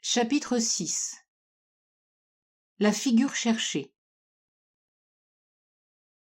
Chapitre 6. La figure cherchée.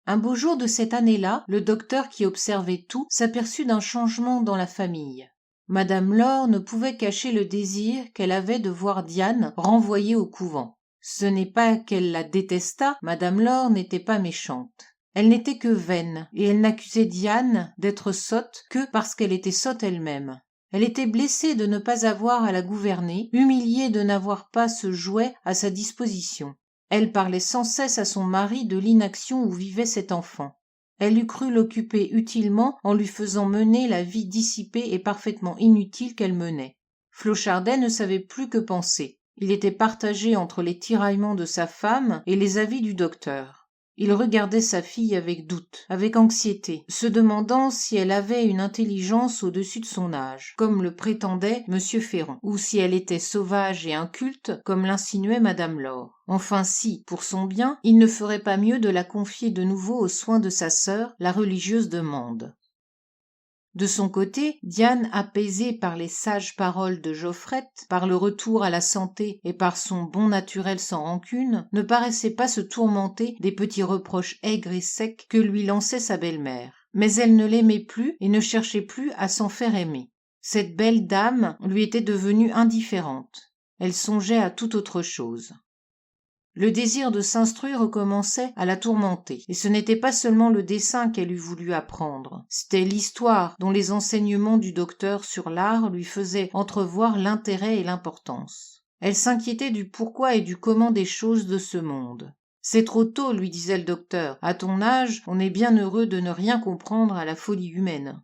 Un beau jour de cette année-là, le docteur qui observait tout s'aperçut d'un changement dans la famille. Madame Laure ne pouvait cacher le désir qu'elle avait de voir Diane renvoyée au couvent. Ce n'est pas qu'elle la détestât, Madame Laure n'était pas méchante. Elle n'était que vaine, et elle n'accusait Diane d'être sotte que parce qu'elle était sotte elle-même. Elle était blessée de ne pas avoir à la gouverner, humiliée de n'avoir pas ce jouet à sa disposition. Elle parlait sans cesse à son mari de l'inaction où vivait cet enfant. Elle eût cru l'occuper utilement en lui faisant mener la vie dissipée et parfaitement inutile qu'elle menait. Flochardin ne savait plus que penser. Il était partagé entre les tiraillements de sa femme et les avis du docteur. Il regardait sa fille avec doute, avec anxiété, se demandant si elle avait une intelligence au-dessus de son âge, comme le prétendait M. Ferrand, ou si elle était sauvage et inculte, comme l'insinuait Madame Laure. Enfin si, pour son bien, il ne ferait pas mieux de la confier de nouveau aux soins de sa sœur, la religieuse de Mende. De son côté, Diane, apaisée par les sages paroles de Jofrette, par le retour à la santé et par son bon naturel sans rancune, ne paraissait pas se tourmenter des petits reproches aigres et secs que lui lançait sa belle-mère. Mais elle ne l'aimait plus et ne cherchait plus à s'en faire aimer. Cette belle dame lui était devenue indifférente. Elle songeait à toute autre chose. Le désir de s'instruire recommençait à la tourmenter, et ce n'était pas seulement le dessin qu'elle eût voulu apprendre, c'était l'histoire dont les enseignements du docteur sur l'art lui faisaient entrevoir l'intérêt et l'importance. Elle s'inquiétait du pourquoi et du comment des choses de ce monde. « C'est trop tôt, lui disait le docteur. À ton âge, on est bien heureux de ne rien comprendre à la folie humaine. »